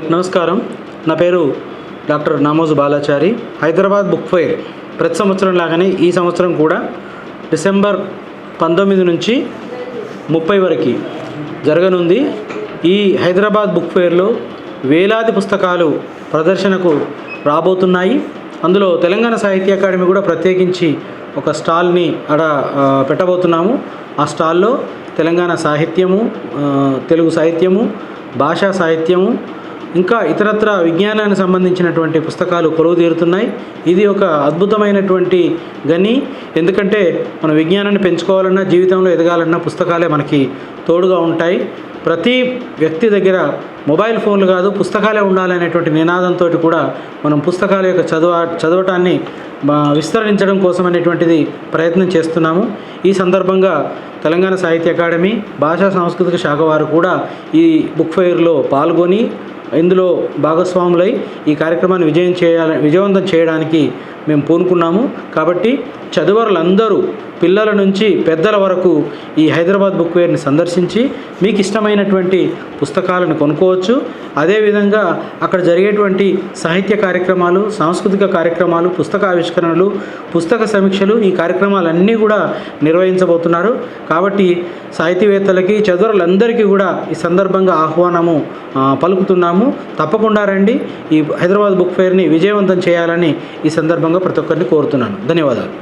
నమస్కారం. నా పేరు doctor Namoju Balachari. Hyderabad book fair ప్రతి సంవత్సరం లాగానే ఈ సంవత్సరం కూడా డిసెంబర్ 19 నుంచి 30 వరకు జరగనుంది. ఈ హైదరాబాద్ బుక్ ఫెయిర్లో వేలాది పుస్తకాలు ప్రదర్శనకు రాబోతున్నాయి. అందులో తెలంగాణ సాహిత్య అకాడమీ కూడా ప్రత్యేకించి ఒక స్టాల్ని పెట్టబోతున్నాము. ఆ స్టాల్లో తెలంగాణ సాహిత్యము, తెలుగు సాహిత్యము, భాషా సాహిత్యము, ఇంకా ఇతరత్ర విజ్ఞానానికి సంబంధించినటువంటి పుస్తకాలు కొలువు తీరుతున్నాయి. ఇది ఒక అద్భుతమైనటువంటి గని. ఎందుకంటే మన విజ్ఞానాన్ని పెంచుకోవాలన్నా, జీవితంలో ఎదగాలన్నా పుస్తకాలే మనకి తోడుగా ఉంటాయి. ప్రతి వ్యక్తి దగ్గర మొబైల్ ఫోన్లు కాదు, పుస్తకాలే ఉండాలనేటువంటి నినాదంతో కూడా మనం పుస్తకాల యొక్క చదవటాన్ని విస్తరించడం కోసం అనేటువంటిది ప్రయత్నం చేస్తున్నాము. ఈ సందర్భంగా తెలంగాణ సాహిత్య అకాడమీ, భాషా సాంస్కృతిక శాఖ వారు కూడా ఈ బుక్ ఫెయిర్లో పాల్గొని ఇందులో భాగస్వాములై ఈ కార్యక్రమాన్ని విజయవంతం చేయడానికి మేము పూనుకున్నాము. కాబట్టి చదువరులందరూ పిల్లల నుంచి పెద్దల వరకు ఈ హైదరాబాద్ బుక్ ఫెయిర్ని సందర్శించి మీకు ఇష్టమైనటువంటి పుస్తకాలను కొనుక్కోవచ్చు. అదేవిధంగా అక్కడ జరిగేటువంటి సాహిత్య కార్యక్రమాలు, సాంస్కృతిక కార్యక్రమాలు, పుస్తక ఆవిష్కరణలు, పుస్తక సమీక్షలు, ఈ కార్యక్రమాలన్నీ కూడా నిర్వహించబోతున్నారు. కాబట్టి సాహితీవేత్తలకి, చదువరులందరికీ కూడా ఈ సందర్భంగా ఆహ్వానము పలుకుతున్నాము. తప్పకుండా రండి. ఈ హైదరాబాద్ బుక్ ఫెయిర్ని విజయవంతం చేయాలని ఈ సందర్భంగా ప్రతి ఒక్కరిని కోరుతున్నాను. ధన్యవాదాలు.